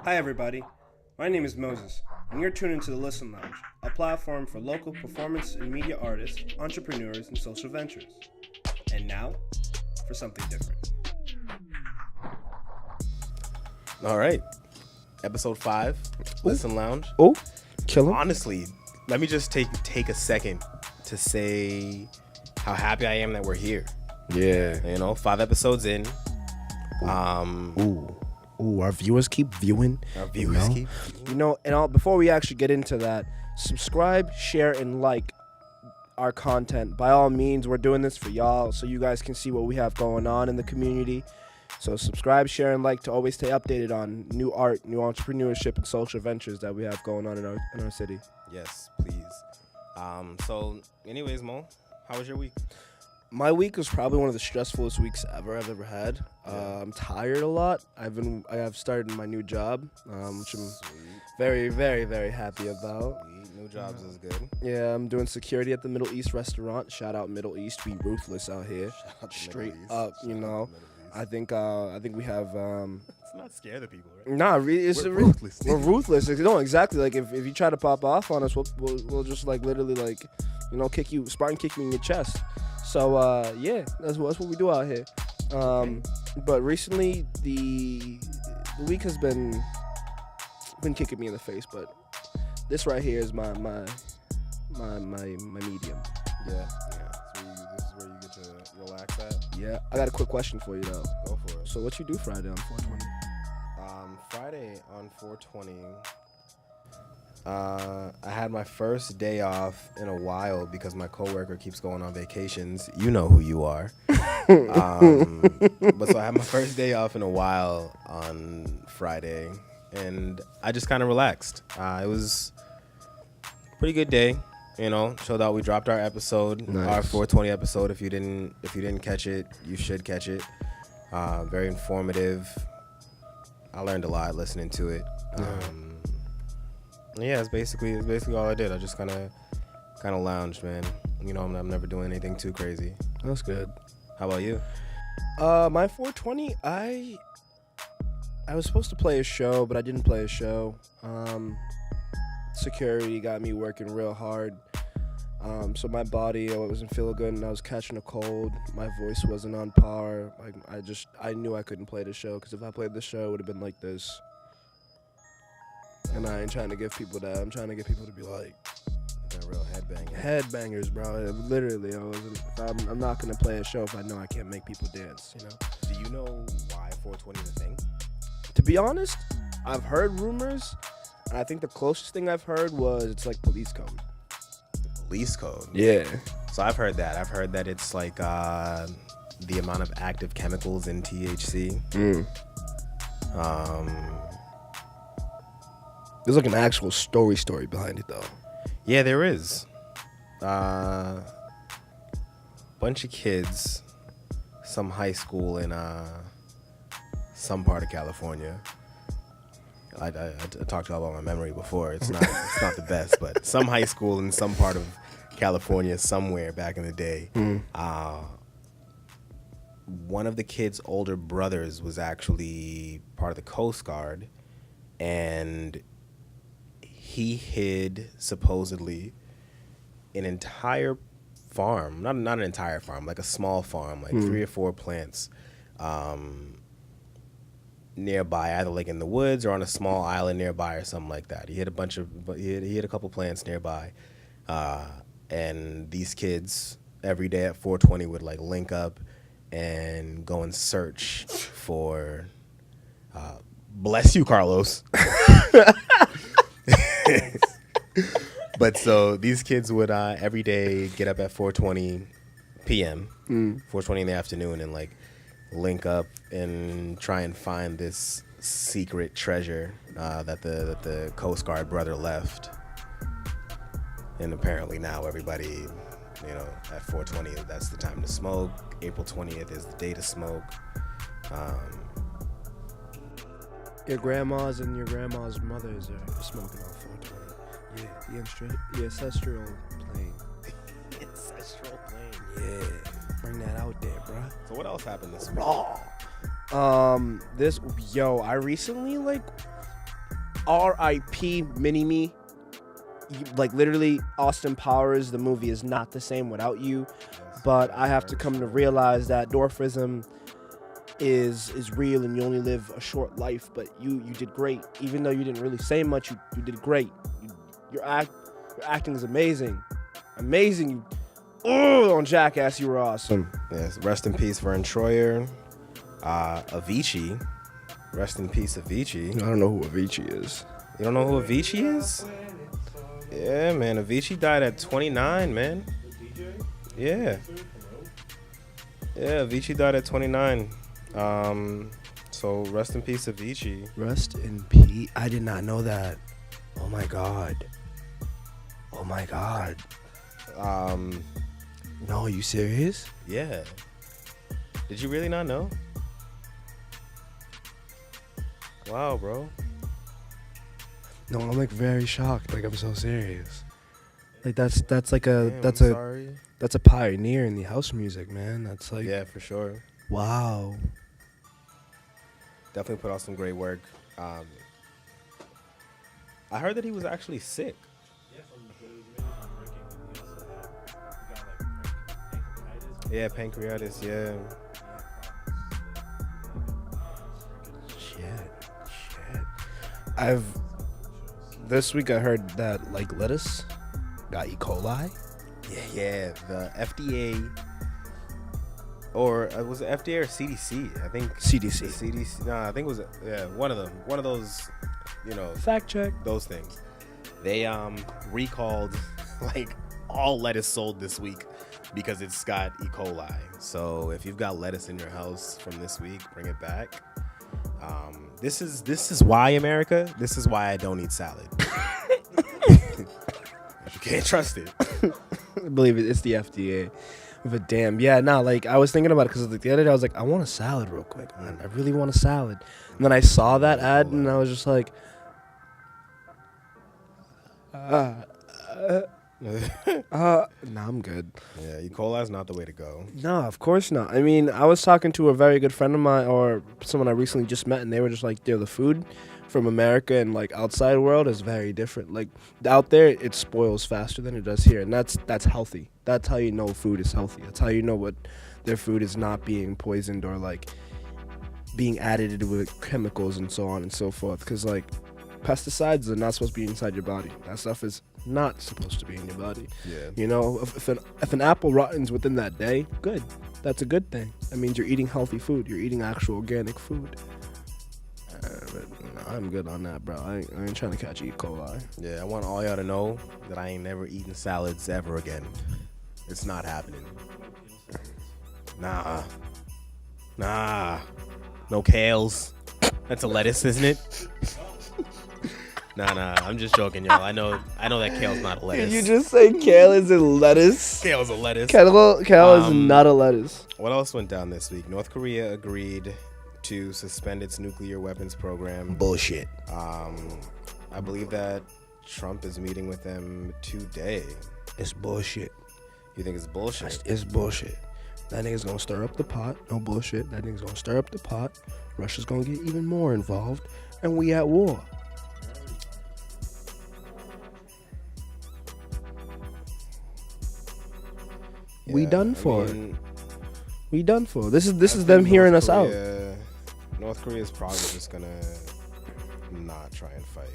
Hi everybody, my name is Moses, and you're tuned into the Listen Lounge, a platform for local performance and media artists, entrepreneurs, and social ventures. And now, for something different. All right, episode 5, Listen Lounge. Oh, kill him. Honestly, let me just take a second to say how happy I am that we're here. Yeah. You know, 5 episodes in. Ooh, our viewers keep viewing. And before we actually get into that, subscribe, share, and like our content. By all means, we're doing this for y'all, so you guys can see what we have going on in the community. So subscribe, share, and like to always stay updated on new art, new entrepreneurship, and social ventures that we have going on in our city. Yes, please. So, anyways, Mo, how was your week? My week was probably one of the stressfulest weeks I've ever had. I'm tired a lot. I have started my new job, which I'm very, very, very happy about. Sweet. New jobs is good. Yeah, I'm doing security at the Middle East restaurant. Shout out Middle East. We ruthless out here. Straight up, you know. I think we have. Let's not scare the people, right? Nah, we're ruthless. We're ruthless. No, exactly. Like if you try to pop off on us, we'll just like literally like, you know, Spartan kick you in your chest. So yeah, that's what we do out here. But recently the week has been kicking me in the face. But this right here is my medium. Yeah. This is where you get to relax at. Yeah, I got a quick question for you though. Go for it. So what you do Friday on 420? Friday on 420. I had my first day off in a while because my coworker keeps going on vacations. You know who you are. But so I had my first day off in a while on Friday, and I just kind of relaxed. It was a pretty good day. You know, showed out. We dropped our episode, nice. Our 420 episode. If you didn't catch it, you should catch it. Very informative. I learned a lot listening to it. Yeah, it's basically all I did. I just kind of lounged, man. You know, I'm never doing anything too crazy. That's good. How about you? My 420, I was supposed to play a show, but I didn't play a show. Security got me working real hard. So my body, I wasn't feeling good, and I was catching a cold. My voice wasn't on par. Like I knew I couldn't play the show, because if I played the show, it would have been like this. And I ain't trying to give people that. I'm trying to get people to be like real headbangers. Headbangers, bro. Literally, I'm not gonna play a show if I know I can't make people dance. You know. Do you know why 420 is a thing? To be honest, I've heard rumors, and I think the closest thing I've heard was it's like police code. Police code. Yeah. So I've heard that. I've heard that it's like the amount of active chemicals in THC. There's like an actual story behind it, though. Yeah, there is. Bunch of kids, some high school in some part of California. I talked to y'all about my memory before. It's not the best, but some high school in some part of California somewhere back in the day. One of the kids' older brothers was actually part of the Coast Guard, and he hid supposedly an entire farm, not an entire farm, like a small farm, like 3 or 4 plants nearby, either like in the woods or on a small island nearby or something like that. He hid he hid a couple plants nearby, and these kids every day at 420 would like link up and go and search for. Bless you, Carlos. But so these kids would every day get up at 4:20 p.m., 4:20 in the afternoon, and like link up and try and find this secret treasure that the Coast Guard brother left. And apparently now everybody, you know, at 4:20, that's the time to smoke. April 20th is the day to smoke. Your grandmas and your grandma's mothers are smoking on 420. Yeah, the ancestral plane. Ancestral plane. Yeah, bring that out there, bro. So what else happened this week? I recently R.I.P. Mini-Me. Like, literally, Austin Powers, the movie, is not the same without you. But I have to come to realize that dwarfism is real and you only live a short life. But you did great. Even though you didn't really say much, you did great. Your acting is amazing. Amazing. On Jackass, you were awesome. Yes, rest in peace, Vern Troyer. Avicii. Rest in peace, Avicii. I don't know who Avicii is. You don't know who Avicii is? Yeah, man. Avicii died at 29, man. Yeah. Yeah, Avicii died at 29. So rest in peace, Avicii. Rest in peace. I did not know that. Oh my god. Oh my god. No, are you serious? Yeah. Did you really not know? Wow, bro. No, I'm like very shocked. Like, I'm so serious. Like, that's like a Damn, sorry. that's a pioneer in the house music, man. That's like, Yeah, for sure. wow. Definitely put out some great work. I heard that he was actually sick. Yeah, pancreatitis, yeah. Shit. This week I heard that, like, lettuce got E. coli. Yeah, the FDA, or was it FDA or CDC? I think CDC. The CDC. No, I think it was one of them. One of those, Fact check. those things. They recalled like all lettuce sold this week because it's got E. coli. So if you've got lettuce in your house from this week, bring it back. This is why, America. This is why I don't eat salad. You can't trust it. I believe it's the FDA. But damn, yeah, nah, like, I was thinking about it because the other day I was like, I want a salad real quick. I really want a salad. And then I saw that ad and I was just like, nah, I'm good. Yeah, E. coli is not the way to go. No, of course not. I mean, I was talking to a very good friend of mine, or someone I recently just met, and they were just like, the food from America and like outside world is very different. Like, out there, it spoils faster than it does here, and that's healthy. That's how you know food is healthy. That's how you know what their food is not being poisoned or like being added with chemicals and so on and so forth. Because like pesticides are not supposed to be inside your body. That stuff is not supposed to be in your body. Yeah. You know, if an apple rottens within that day, good. That's a good thing. That means you're eating healthy food. You're eating actual organic food. But I'm good on that, bro. I ain't trying to catch E. coli. Yeah, I want all y'all to know that I ain't never eating salads ever again. It's not happening. Nah. No kales. That's a lettuce, isn't it? Nah. I'm just joking, y'all. I know that kale's not a lettuce. Did you just say kale is a lettuce? Kale's a lettuce. Kale is not a lettuce. What else went down this week? North Korea agreed to suspend its nuclear weapons program. Bullshit. I believe that Trump is meeting with them today. It's bullshit. You think it's bullshit? It's bullshit. That nigga's gonna stir up the pot. No bullshit. That nigga's gonna stir up the pot. Russia's gonna get even more involved. And we at war. Yeah, We done for. This is them hearing us out. North Korea is probably just gonna not try and fight.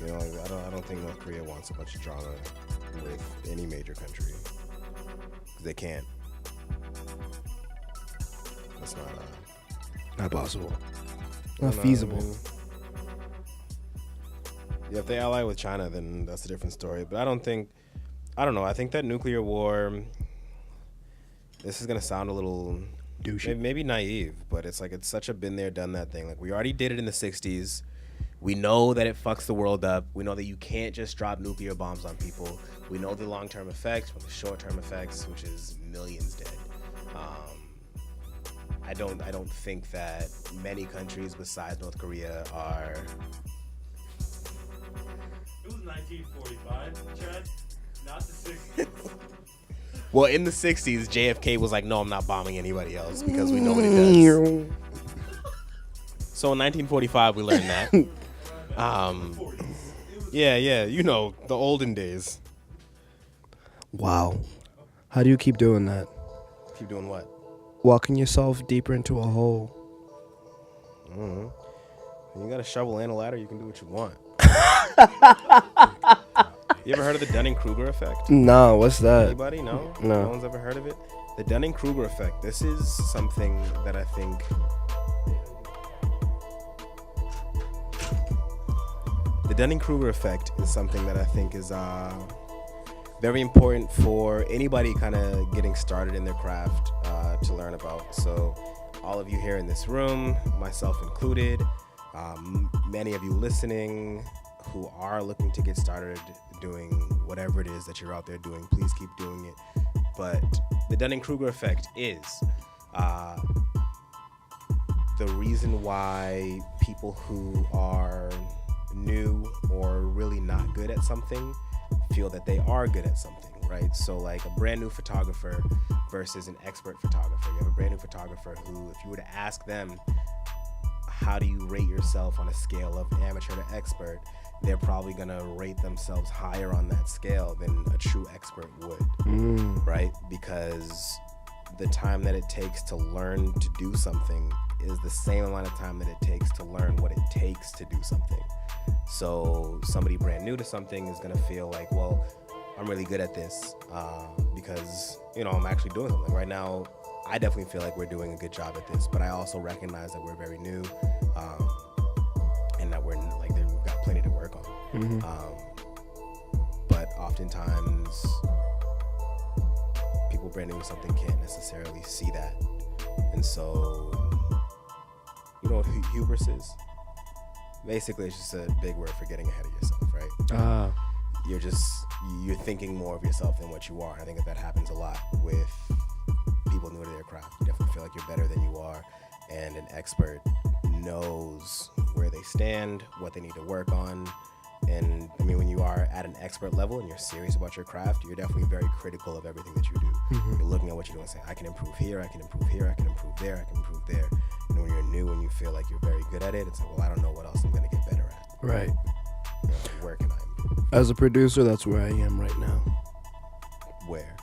You know, I don't think North Korea wants a bunch of drama with any major country. 'Cause they can't. That's Not possible. I Not don't know, feasible. I mean, yeah, if they ally with China, then that's a different story. But I don't know. I think that nuclear war, this is going to sound a little Douchey. maybe naive, but it's like it's such a been there, done that thing. Like, we already did it in the 60s. We know that it fucks the world up. We know that you can't just drop nuclear bombs on people. We know the long-term effects from the short-term effects, which is millions dead. I don't think that many countries besides North Korea are. It was 1945, Chad, not the 60s. Well, in the 60s, JFK was like, no, I'm not bombing anybody else because we know what it does. So in 1945, we learned that. Yeah, you know, the olden days. Wow. How do you keep doing that? Keep doing what? Walking yourself deeper into a hole. You got a shovel and a ladder, you can do what you want. You ever heard of the Dunning-Kruger effect? No, what's that? Anybody? No? No. No one's ever heard of it? The Dunning-Kruger effect. This is something that I think... The Dunning-Kruger effect is something that I think is very important for anybody kind of getting started in their craft to learn about. So all of you here in this room, myself included, many of you listening who are looking to get started doing whatever it is that you're out there doing, please keep doing it. But the Dunning-Kruger effect is the reason why people who are new or really not good at something feel that they are good at something, right? So like a brand new photographer versus an expert photographer. You have a brand new photographer who, if you were to ask them, how do you rate yourself on a scale of amateur to expert, they're probably gonna rate themselves higher on that scale than a true expert would, right? Because the time that it takes to learn to do something is the same amount of time that it takes to learn what it takes to do something. So somebody brand new to something is gonna feel like, well, I'm really good at this because, you know, I'm actually doing something. Right now, I definitely feel like we're doing a good job at this, but I also recognize that we're very new and that we've got plenty to work on. But oftentimes, people brand new to something can't necessarily see that. And so, you know what hubris is? Basically, it's just a big word for getting ahead of yourself, right? You're thinking more of yourself than what you are. I think that happens a lot with people new to their craft. You definitely feel like you're better than you are, and an expert knows where they stand, what they need to work on. And I mean, when you are at an expert level and you're serious about your craft, you're definitely very critical of everything that you do. You're looking at what you're doing and saying, I can improve here, I can improve here, I can improve there, I can improve there. And when you're new and you feel like you're very good at it, it's like, well, I don't know what else I'm going to get better at. Right. You know, where can I improve? As a producer, that's where I am right now. Where?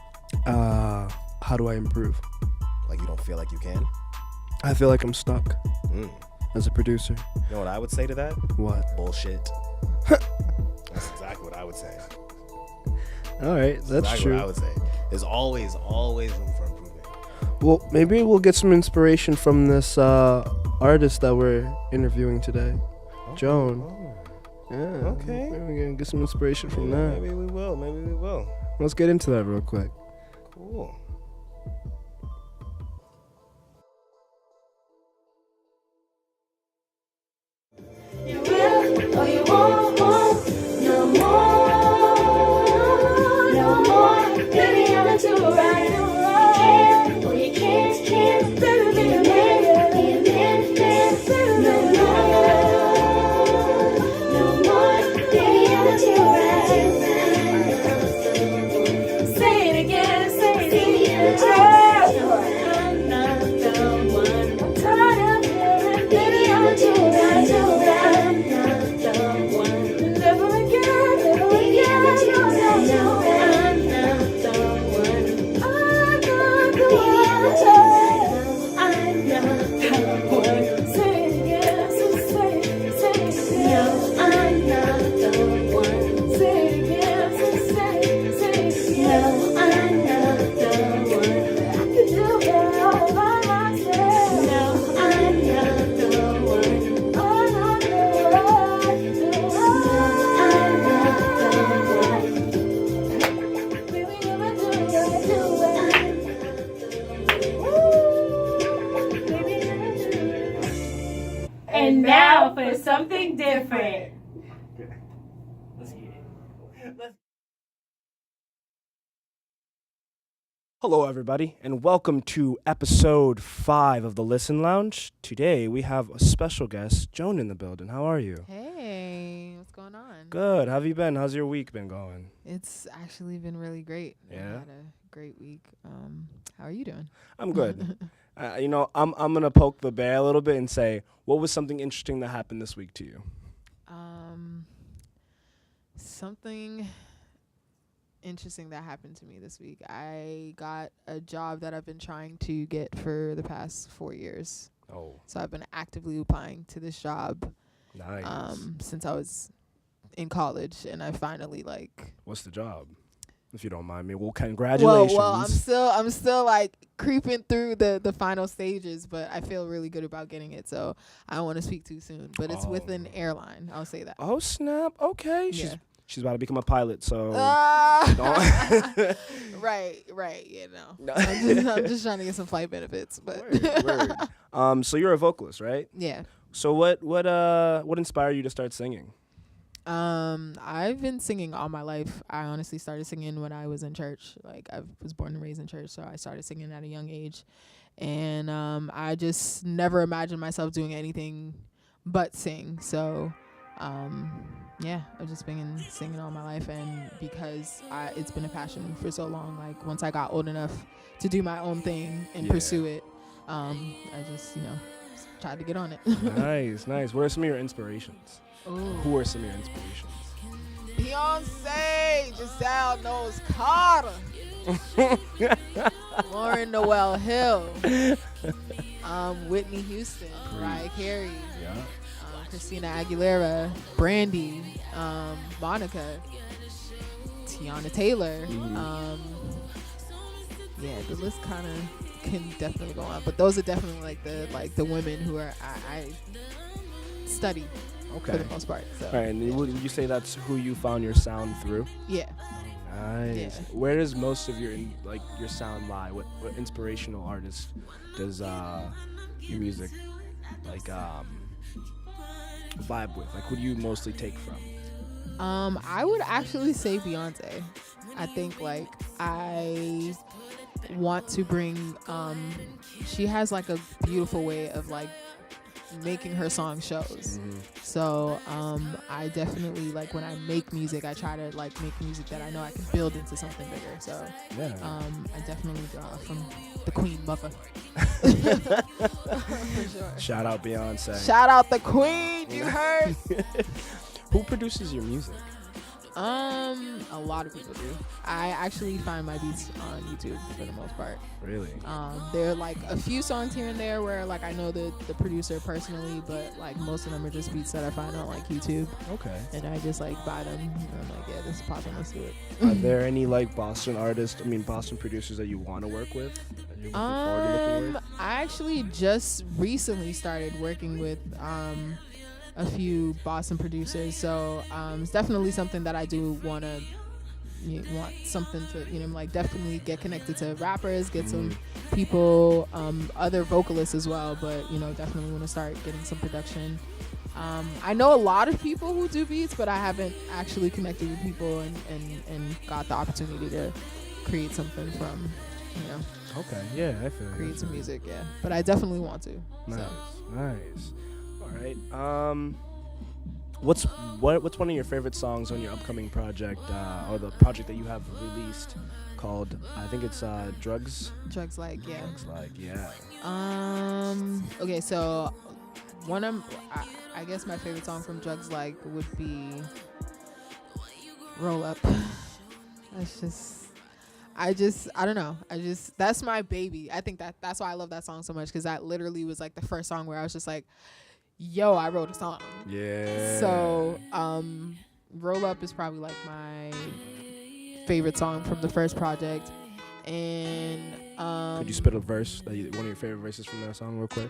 How do I improve? Like you don't feel like you can? I feel like I'm stuck as a producer. You know what I would say to that? What? Bullshit. That's exactly what I would say. All right, that's exactly true. What I would say. There's always room for improvement. Well, maybe we'll get some inspiration from this artist that we're interviewing today, Joan. Yeah. Okay. Maybe we're gonna get some inspiration from that. Maybe we will. Let's get into that real quick. Cool. You will or you won't, no more. Baby, I'm not too right. You can or you can't. Baby, be a man. No more. Baby, I'm not too right. Say it again, say it again. I'm not the one. I'm tired of hearing, baby, I'm not too right. And now for something different. Let's get it. Hello, everybody, and welcome to episode 5 of the Listen Lounge. Today, we have a special guest, Joan, in the building. How are you? Hey, what's going on? Good. How have you been? How's your week been going? It's actually been really great. I Yeah? had a great week. How are you doing? I'm good. I'm gonna poke the bear a little bit and say, what was something interesting that happened this week to you? Something interesting that happened to me this week. I got a job that I've been trying to get for the past 4 years. Oh, So I've been actively applying to this job nice. since I was in college, and I finally What's the job, if you don't mind me? Well, congratulations. Well, I'm still like creeping through the final stages, but I feel really good about getting it. So I don't want to speak too soon, but it's with an airline. I'll say that. Oh snap! Okay, Yeah. she's about to become a pilot. So Right. Yeah, no. No. I'm just trying to get some flight benefits, but word. So you're a vocalist, right? yeah. So what inspired you to start singing? I've been singing all my life. I honestly started singing when I was in church. Like, I was born and raised in church, so I started singing at a young age. And I just never imagined myself doing anything but sing. So, yeah, I've just been singing all my life. And because it's been a passion for so long, like, once I got old enough to do my own thing and pursue it, I just, tried to get on it. Nice. What are some of your inspirations? Ooh. Who are some of your inspirations? Beyonce, Giselle Knowles Carter, Lauren Noel Hill, Whitney Houston, Mariah Carey, Christina Aguilera, Brandy, Monica, Tiana Taylor. Yeah, the list kind of can definitely go on, but those are definitely the women who are I study. Okay. For the most part. So. All right, and would you say that's who you found your sound through? Yeah. Nice. Yeah. Where does most of your your sound lie? What inspirational artist does your music vibe with? Like, who do you mostly take from? I would actually say Beyonce. I think I want to bring. She has a beautiful way of making her song shows. So I definitely when I make music, I try to make music that I know I can build into something bigger. So I definitely draw from the Queen Mother. For sure. Shout out Beyonce. Shout out the Queen, you heard? Who produces your music? A lot of people do. I actually find my beats on YouTube for the most part. Really? There are a few songs here and there where I know the producer personally, but most of them are just beats that I find on YouTube. Okay. And I just buy them. And I'm yeah, this is popping. Let's do it. Are there any Boston producers that you want to work with? That you're looking forward to working with? I actually just recently started working with a few Boston producers, so it's definitely something that I do want something to definitely get connected to rappers, get some people, other vocalists as well, but definitely want to start getting some production. I know a lot of people who do beats, but I haven't actually connected with people and got the opportunity to create something from Okay, yeah, I feel create some music, yeah, but I definitely want to. Nice, So. nice. All right. What's one of your favorite songs on your upcoming project, or the project that you have released called? I think it's Drugs. Drugs yeah. Drugs yeah. Okay, so one of I guess my favorite song from Drugs would be Roll Up. I don't know. That's my baby. I think that's why I love that song so much, because that literally was the first song where I was just yo, I wrote a song. Yeah. So, Roll Up is probably my favorite song from the first project. And could you spit a verse, one of your favorite verses from that song, real quick?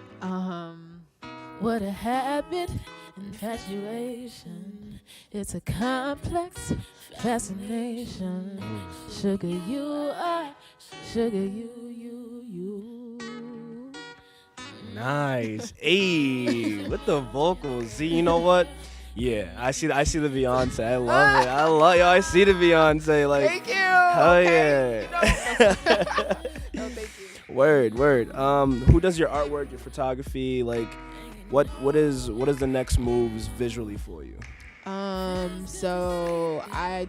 What a habit, infatuation. It's a complex fascination. Sugar, you are sugar, you. Nice. Ayy, with the vocals. See, you know what? Yeah, I see the Beyonce. I love it. I see the Beyonce. Thank you. Hell okay. yeah. No, thank you. Word. Who does your artwork, your photography? What is the next moves visually for you? So I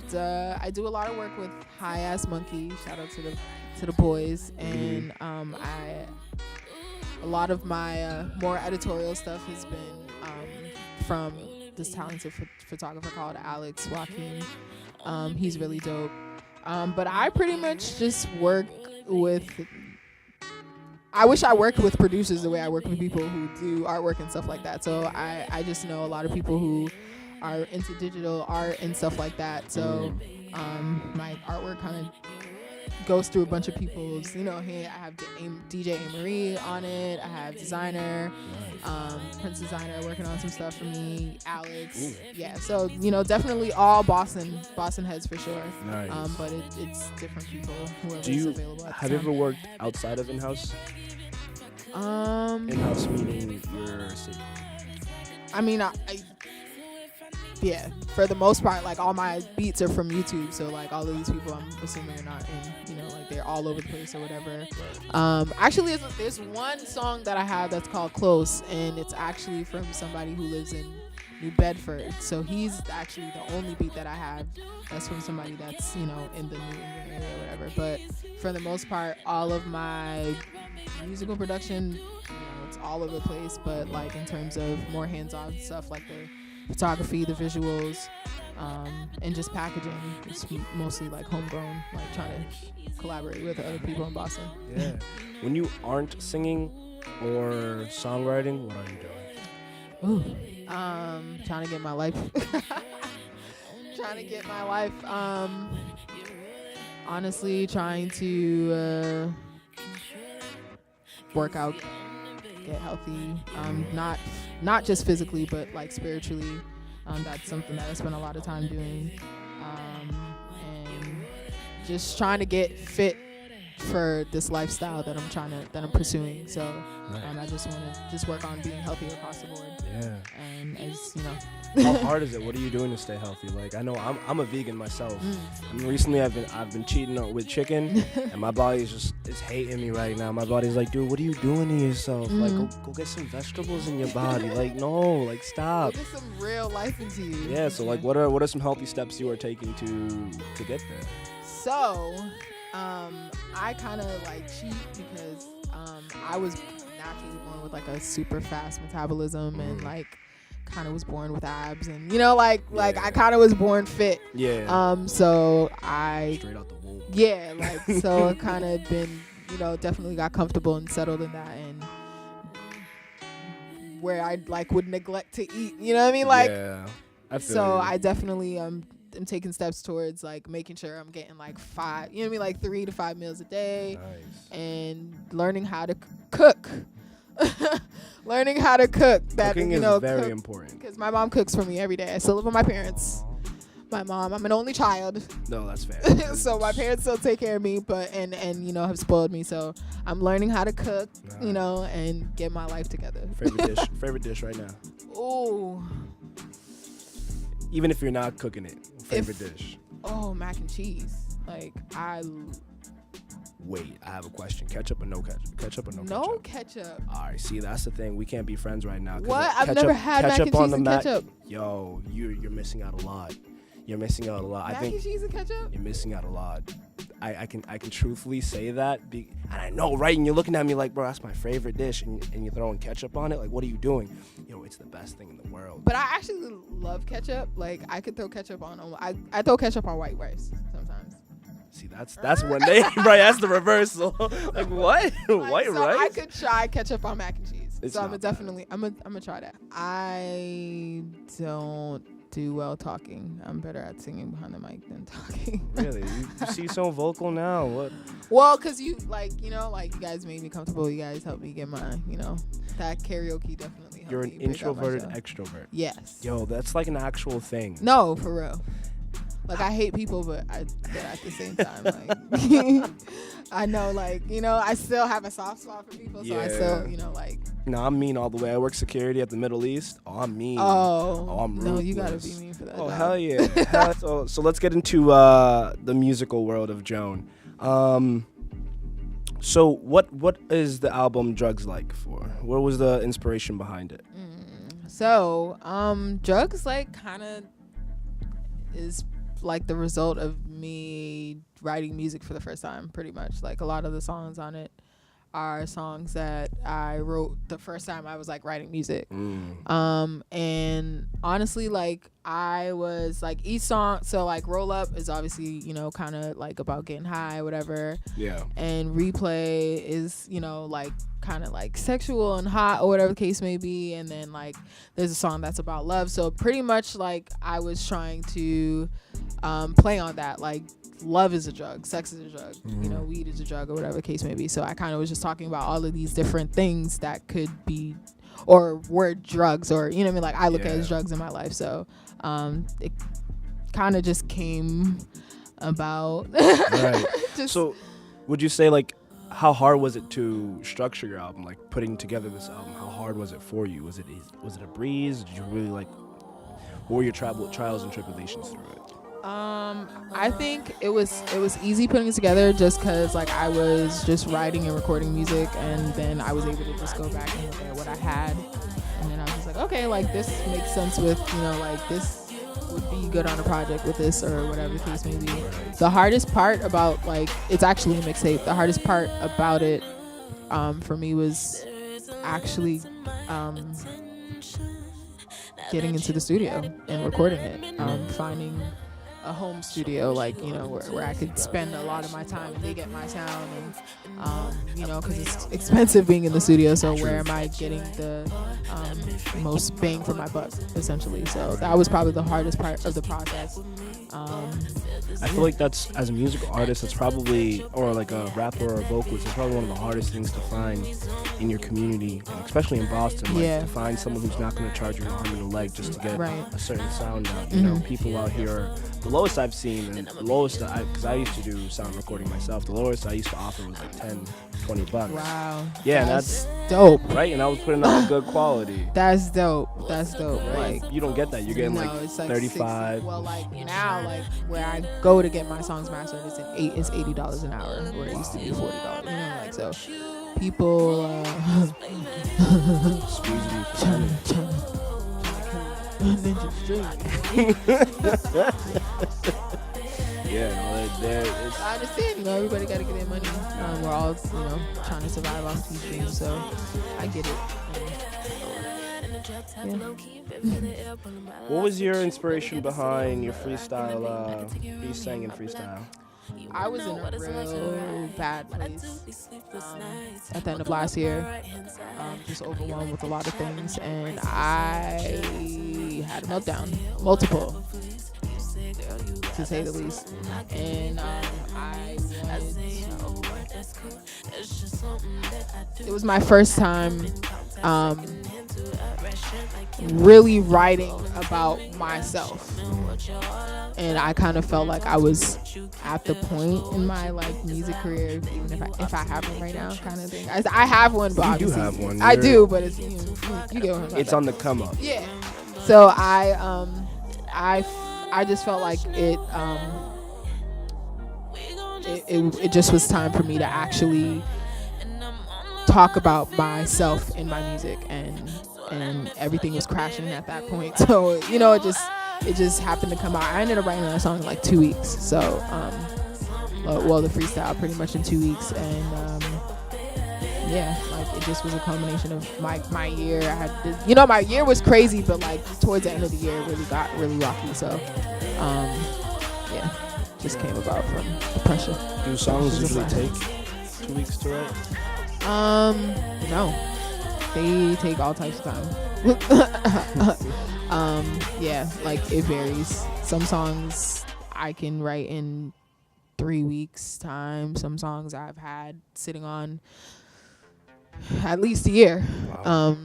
do a lot of work with High Ass Monkey. Shout out to the boys, and a lot of my more editorial stuff has been from this talented photographer called Alex Joaquin. He's really dope. But I pretty much just work with. I wish I worked with producers the way I work with people who do artwork and stuff like that. So I just know a lot of people who are into digital art and stuff like that. So my artwork kind of goes through a bunch of people's, hey, I have DJ Marie on it. I have designer, Prince Designer working on some stuff for me. Alex, yeah. So definitely all Boston heads for sure. Nice. But it's different people whoever's Do you available. At have the you ever worked outside of in-house? time. In-house meaning your city. I mean, yeah, for the most part, like all my beats are from YouTube, so like all of these people, I'm assuming are not in, like they're all over the place or whatever. Actually, there's one song that I have that's called Close, and it's actually from somebody who lives in New Bedford. So he's actually the only beat that I have that's from somebody that's, in the New England area or whatever. But for the most part, all of my musical production, it's all over the place, but like in terms of more hands-on stuff like the photography, the visuals, and just packaging, it's mostly like homegrown, like trying to collaborate with other people in Boston. Yeah. When you aren't singing or songwriting, what are you doing? Ooh. Trying to get my life. Honestly, trying to work out, get healthy. Not just physically, but like spiritually. That's something that I spend a lot of time doing. And just trying to get fit for this lifestyle that I'm pursuing. So I just want to work on being healthy across the board. Yeah. And as How hard is it? What are you doing to stay healthy? Like, I know I'm a vegan myself. I mean, recently I've been cheating with chicken, and my body is hating me right now. My body's like, dude, what are you doing to yourself? Like, go get some vegetables in your body. Like, no, like stop. Get some real life into you. Yeah. So like, what are some healthy steps you are taking to get there? So, I kind of like cheat because I was naturally born with like a super fast metabolism and like kind of was born with abs and like I kind of was born fit. Yeah. So I Straight out the womb. Yeah, like so I kind of been definitely got comfortable and settled in that, and where I like would neglect to eat. You know what I mean? Like yeah. I feel so you. I definitely am taking steps towards like making sure I'm getting like 5, like 3 to 5 meals a day. Nice. And learning how to cook. Learning how to cook. That Cooking is very important. Because my mom cooks for me every day. I still live with my parents. I'm an only child. No, that's fair. So my parents still take care of me, but and have spoiled me. So I'm learning how to cook, and get my life together. Favorite dish right now. Ooh. Even if you're not cooking it, favorite dish. Oh, mac and cheese. Like Wait, I have a question. Ketchup or no ketchup? Ketchup or no ketchup? No ketchup. All right, see, that's the thing. We can't be friends right now. What? I've never had mac and cheese and ketchup. Yo, you're missing out a lot. You're missing out a lot. Mac and cheese and ketchup? You're missing out a lot. I can truthfully say that. And I know, right? And you're looking at me like, bro, that's my favorite dish, and you're throwing ketchup on it. Like, what are you doing? Yo, it's the best thing in the world. But I actually love ketchup. Like, I could throw ketchup on. I throw ketchup on white rice sometimes. See, that's when they right. That's the reversal. Like what? White so rice? I could try ketchup on mac and cheese. It's so not I'm gonna try that. I don't do well talking. I'm better at singing behind the mic than talking. Really? You see so vocal now. What? Well, cause you you guys made me comfortable. You guys helped me get my that karaoke definitely helped You're me an pick up my introverted show. extrovert. Yes. Yo, that's like an actual thing. No, for real. Like, I hate people, but at the same time, like, I know, like, I still have a soft spot for people, so I still, like. No, I'm mean all the way. I work security at the Middle East. Oh, I'm mean. Oh, I'm ruthless. no, you gotta be mean for that. Oh, job. hell yeah. So let's get into the musical world of Joan. So what is the album Drugs like for? What was the inspiration behind it? So, Drugs, like, kind of is like the result of me writing music for the first time, pretty much. Like, a lot of the songs on it are songs that I wrote the first time I was like writing music. And honestly, like, I was like each song. So like Roll Up is obviously, you know, kind of like about getting high, whatever. Yeah. And Replay is, you know, like kind of like sexual and hot or whatever the case may be. And then like there's a song that's about love. So pretty much like I was trying to play on that. Like love is a drug, sex is a drug, you know, weed is a drug or whatever the case may be. So I kind of was just talking about all of these different things that could be or were drugs, or, you know what I mean? Like I look at it as drugs in my life. So it kind of just came about. Right. So would you say, like, how hard was it to structure your album, like putting together this album? How hard was it for you? Was it a breeze? Did you really like, what were your trials and tribulations through it? I think it was easy putting it together just because like I was just writing and recording music, and then I was able to just go back and look at what I had, and then I was just like, okay, like this makes sense with, you know, like this would be good on a project with this or whatever the case may be. The hardest part about, like, it's actually a mixtape. The hardest part about it for me was actually getting into the studio and recording it, finding a home studio, like, you know, where I could spend a lot of my time and they get my sound, and you know, because it's expensive being in the studio, so where am I getting the most bang for my buck, essentially. So that was probably the hardest part of the process. I feel like that's, as a musical artist, it's probably, or like a rapper or a vocalist, it's probably one of the hardest things to find in your community, and especially in Boston, like, to find someone who's not going to charge you an arm and a leg just to get a certain sound out. You know, people out here, the lowest I've seen, and the lowest, because I used to do sound recording myself, the lowest I used to offer was like $10-$20. Wow. Yeah, that's dope. Right, and I was putting out good quality. That's dope. That's dope. Right. Like, you don't get that. You're getting it's like 35. 60. Well, like now, like where I go to get my songs mastered, it's $80 an hour, where it used to be $40. You know, like, so people I understand, you know, everybody got to get their money. We're all, you know, trying to survive off these dreams, so I get it. What was your inspiration behind your freestyle, you sang in freestyle? I was in a real bad place at the end of last year, just overwhelmed with a lot of things, and I had a meltdown, multiple, to say the least. And it was my first time really writing about myself, and I kind of felt like I was at the point in my like music career, even if I have one right now, kind of thing. I have one, but you do have one. I do, but it's you get what I'm it's on the come up. Yeah. So I just felt like it just was time for me to actually talk about myself in my music, and everything was crashing at that point. So, you know, it just happened to come out. I ended up writing that song in like 2 weeks. So, the freestyle pretty much in 2 weeks, and yeah, like it just was a culmination of my year. I had to, you know, my year was crazy, but like towards the end of the year, it really got really rocky. So, yeah, just came about from the pressure. Do songs usually take 2 weeks to write? No, they take all types of time. Yeah, like it varies. Some songs I can write in 3 weeks time. Some songs I've had sitting on at least a year. Wow.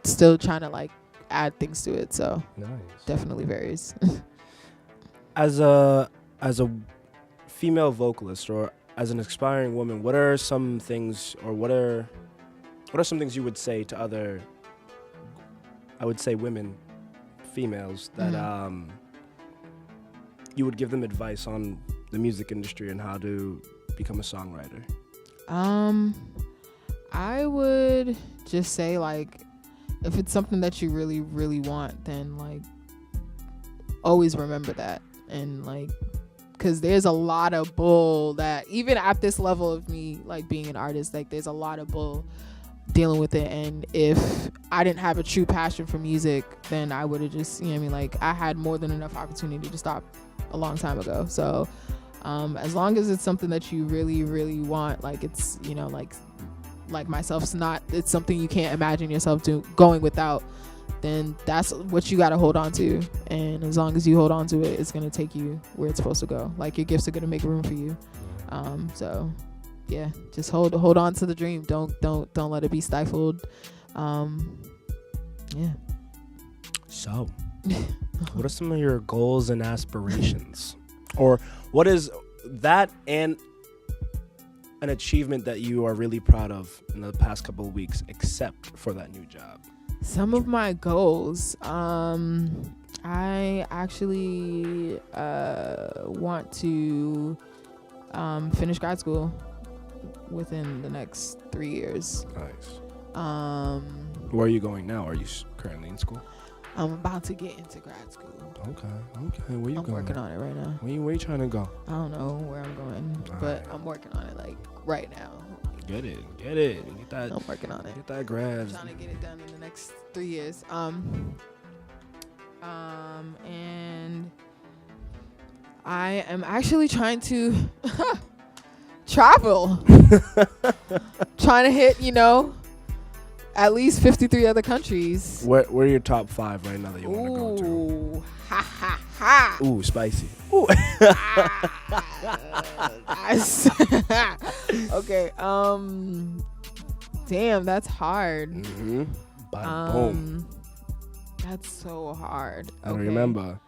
Still trying to like add things to it, so Nice. definitely varies. As a female vocalist, or as an aspiring woman, what are some things, or what are some things you would say to other, I would say women, females, that you would give them advice on the music industry and how to become a songwriter? I would just say, like, if it's something that you really, really want, then like always remember that. And like, because there's a lot of bull that even at this level of me like being an artist, like there's a lot of bull dealing with it. And if I didn't have a true passion for music, then I would have just, like, I had more than enough opportunity to stop a long time ago. So as long as it's something that you really, really want, like, it's, like myself, it's something you can't imagine yourself going without, then that's what you got to hold on to. And as long as you hold on to it, it's going to take you where it's supposed to go. Like, your gifts are going to make room for you. So yeah, just hold on to the dream. Don't let it be stifled. Yeah. So what are some of your goals and aspirations, or what is that and an achievement that you are really proud of in the past couple of weeks, except for that new job? Some of my goals, I actually want to finish grad school within the next 3 years. Nice. Where are you going now? Are you currently in school? I'm about to get into grad school. Okay. Where you I'm going? working on it right now. Where you trying to go? I don't know where I'm going, but I'm working on it, like, right now. Get it. Get that. I'm working on it. Get that grad. I'm trying to get it done in the next 3 years. And I am actually trying to travel. Trying to hit, at least 53 other countries. Where are your top 5 right now that you want to go to? Ooh, ha ha ha. Ooh, spicy. Ooh. Okay. Damn, that's hard. Mm-hmm. Boom. That's so hard. And Okay. remember,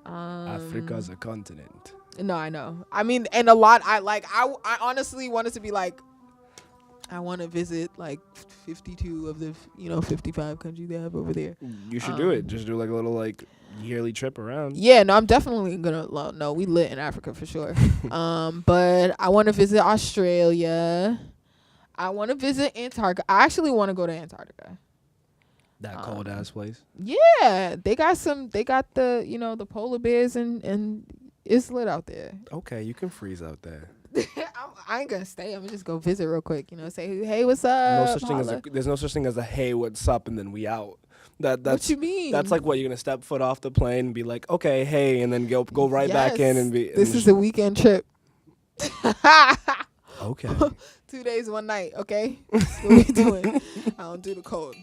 Africa's a continent. No, I know. I mean, and a lot. I honestly wanted to be like, I want to visit like 52 of the 55 countries they have over there. You should do it. Just do like a little like yearly trip around. Yeah, no, I'm definitely gonna. No, we lit in Africa for sure. But I want to visit Australia. I want to visit Antarctica. I actually want to go to Antarctica. That cold ass place. Yeah, they got the the polar bears and it's lit out there. Okay, you can freeze out there. I ain't gonna stay. I'm gonna just go visit real quick. Say, hey, what's up? There's no such thing as a hey, what's up, and then we out. That's what you mean? That's like what you're gonna step foot off the plane and be like, okay, hey, and then go right back in and be. This is a weekend trip. Okay. 2 days, 1 night. Okay, that's what we doing. I don't do the cold.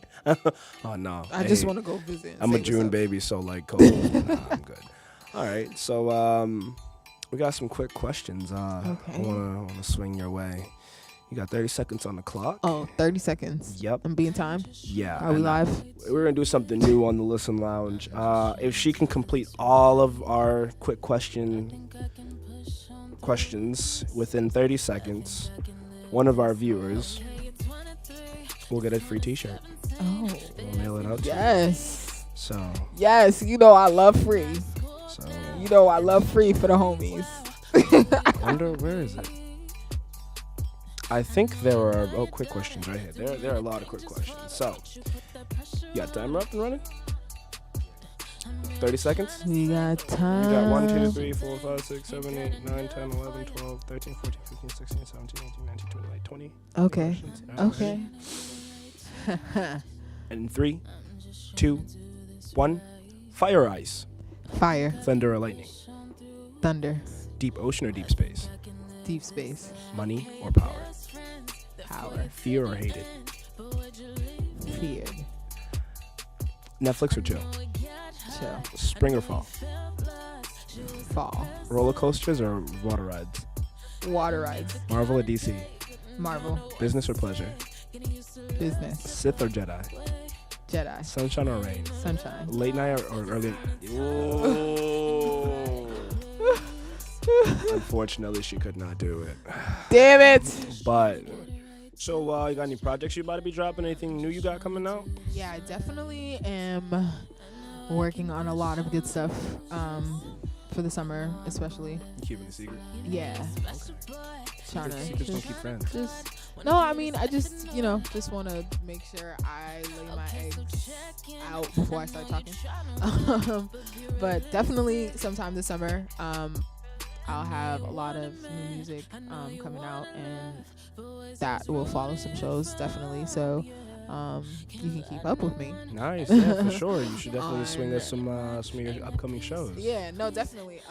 Oh no. I just want to go visit. I'm a June baby, so like cold. Nah, I'm good. All right, so we got some quick questions. Okay. I wanna swing your way. You got 30 seconds on the clock. Oh, 30 seconds. Yep. I'm being timed. Yeah. Are we live? We're gonna do something new on the Listen Lounge. If she can complete all of our quick questions within 30 seconds, one of our viewers will get a free T-shirt. Oh. We'll mail it out to you. Yes. So. Yes, I love free. So. I love free for the homies. I wonder where is it? I think there are quick questions right here. There are a lot of quick questions. So, you got timer up and running? 30 seconds? We got time. You got 1, 2, 3, 4, 5, 6, 7, 8, 9, 10, 11, 12, 13, 14, 15, 16, 17, 18, 19, 20, like 20. Okay. Questions. Okay. And 3, 2, 1. Fire or ice? Fire. Thunder or lightning? Thunder. Deep ocean or deep space? Deep space. Money or power? Power. Fear or hated? Feared. Netflix or chill? Chill. Spring or fall? Fall. Roller coasters or water rides? Water rides. Marvel or DC? Marvel. Business or pleasure? Business. Sith or Jedi? Jedi. Sunshine or rain? Sunshine. Late night or early? Unfortunately, she could not do it. Damn it. But, so you got any projects you about to be dropping? Anything new you got coming out? Yeah, I definitely am working on a lot of good stuff for the summer, especially. You keeping a secret? Yeah. Trying to Secrets don't keep friends. I just want to make sure I lay my eggs out before I start talking. But definitely sometime this summer. I'll have a lot of new music coming out, and that will follow some shows definitely. So you can keep up with me. Nice, yeah, for sure. You should definitely swing us some of your upcoming shows. Yeah, no, definitely.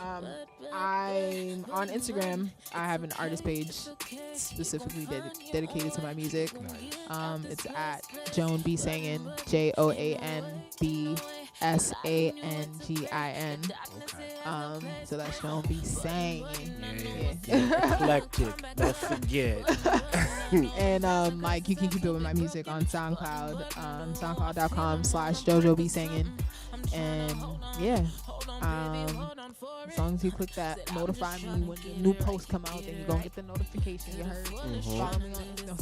I'm on Instagram. I have an artist page specifically dedicated to my music. Nice. It's at Joan B Sangin, JOAN BSANGIN. Okay. So that's Joan B Sangin. Yeah. Eclectic. Don't forget. And like you can keep up with my music on SoundCloud, soundcloud.com/Jojo B Sangin. And yeah, as long as you click that notify me when the new posts come out, then you're gonna get the notification. You heard? Follow me on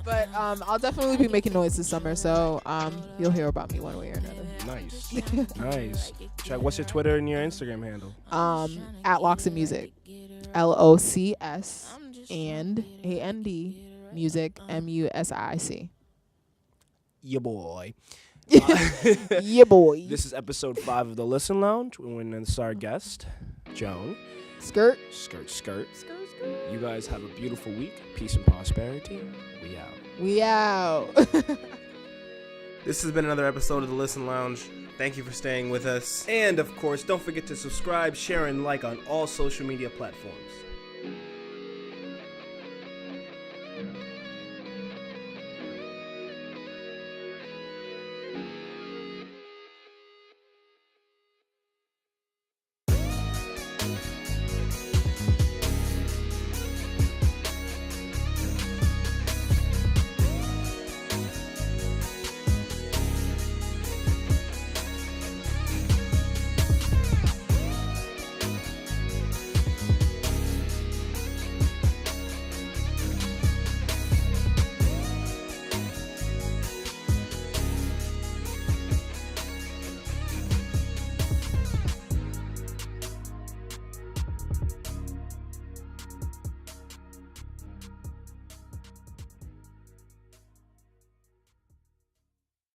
But I'll definitely be making noise this summer, so you'll hear about me one way or another. Nice. Nice. Check. What's your Twitter and your Instagram handle? At Locks and Music, LOCS and AND Music MUSIC. Yeah, boy. Yeah, boy. This is episode 5 of the Listen Lounge. And it's our guest, Joan. Skirt. Skirt. You guys have a beautiful week. Peace and prosperity. We out. We out. This has been another episode of the Listen Lounge. Thank you for staying with us. And of course, don't forget to subscribe, share, and like on all social media platforms.